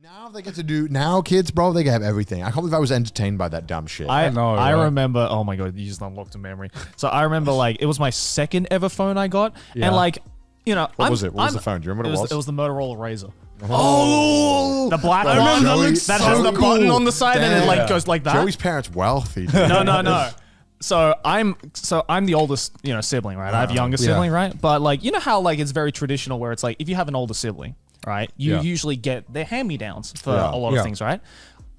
Now they get to do, now kids, bro, they have everything. I can't believe I was entertained by that dumb shit. I know. I remember, oh my God, you just unlocked a memory. So I remember like, it was my second ever phone I got. And like, you know. What was it? What was the phone? Do you remember what it was? It was the Motorola Razr. Oh! The black one that has the button on the side and it like goes like that. Joey's parents wealthy. No. So I'm the oldest, sibling, right? I have a younger sibling, right? But like, you know how like it's very traditional where it's like, if you have an older sibling, right? You usually get their hand-me-downs for a lot of things, right?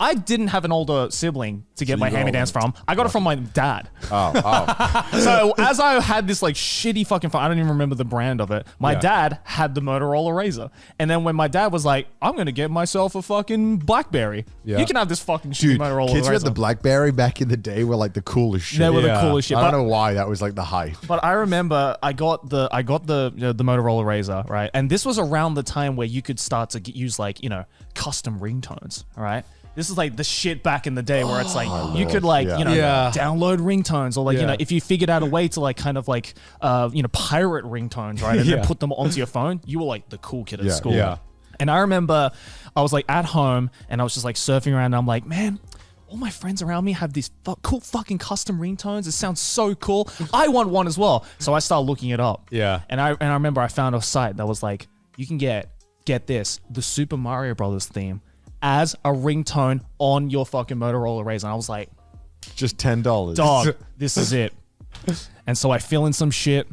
I didn't have an older sibling to get my hand-me-downs from. I got it from my dad. So as I had this like shitty fucking phone, I don't even remember the brand of it. My dad had the Motorola Razr. And then when my dad was like, I'm going to get myself a fucking BlackBerry. You can have this fucking shitty Motorola kids Razr. who had the BlackBerry back in the day were like the coolest shit. They were the coolest shit. I don't know why that was like the hype. But I remember I got the Motorola Razr, right? And this was around the time where you could start to use like, custom ringtones, all right? This is like the shit back in the day where it's like you could like download ringtones or like if you figured out a way to like kind of like pirate ringtones, right, and then put them onto your phone, you were like the cool kid at school. And I remember I was like at home and I was just like surfing around and I'm like, man, all my friends around me have these cool fucking custom ringtones. It sounds so cool. I want one as well. So I started looking it up. And I remember I found a site that was like, you can get this, the Super Mario Brothers theme as a ringtone on your fucking Motorola Razr. And I was like, just $10. Dog, this is it. And so I fill in some shit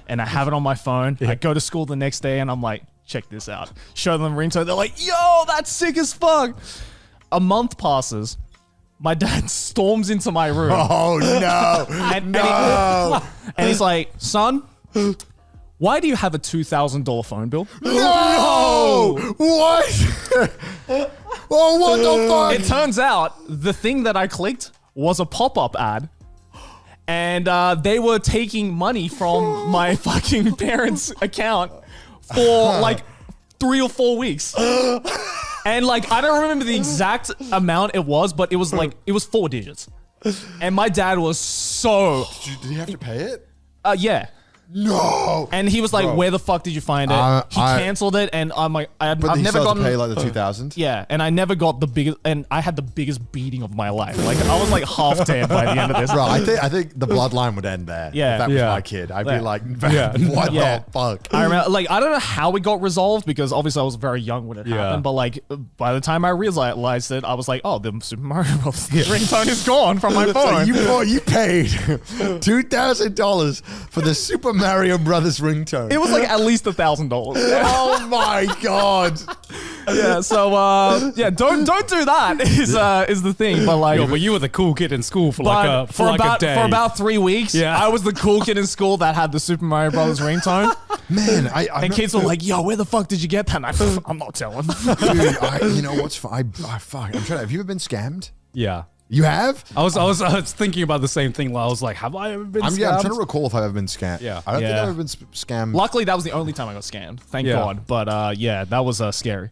and I have it on my phone. I go to school the next day and I'm like, check this out. Show them the ringtone. They're like, yo, that's sick as fuck. A month passes. My dad storms into my room. Oh, no. And he's like, son, why do you have a $2,000 phone bill? No! What? Oh, what the fuck? It turns out the thing that I clicked was a pop-up ad. And they were taking money from my fucking parents' account for like 3 or 4 weeks. And like, I don't remember the exact amount it was, but it was like, it was 4 digits. And my dad was so... Did he have to pay it? Yeah. No. And he was like, "Where the fuck did you find it?" He canceled it, and I'm like, "I've never gotten to pay like the 2,000." Yeah, and I never got the biggest, and I had the biggest beating of my life. Like I was like half dead by the end of this. Bro, I think the bloodline would end there. Yeah, if that was my kid, I'd be like, "What the fuck?" I remember, like, I don't know how it got resolved because obviously I was very young when it happened. But like, by the time I realized it, I was like, "Oh, the Super Mario Bros. Ringtone is gone from my phone." So you paid $2,000 for the Super Mario Brothers ringtone. It was like at least $1,000. Oh my god. Yeah, so don't do that is the thing. But like, but you were the cool kid in school for a day. For about 3 weeks, I was the cool kid in school that had the Super Mario Brothers ringtone. Man, and kids were like, "Yo, where the fuck did you get that?" And I'm not telling. Dude, you know what's fun? Fuck. I'm trying. Have you ever been scammed? Yeah. You have? I was thinking about the same thing. I was like, have I ever been scammed? I'm trying to recall if I've ever been scammed. Yeah. I don't think I've ever been scammed. Luckily, that was the only time I got scammed. Thank God. But that was scary.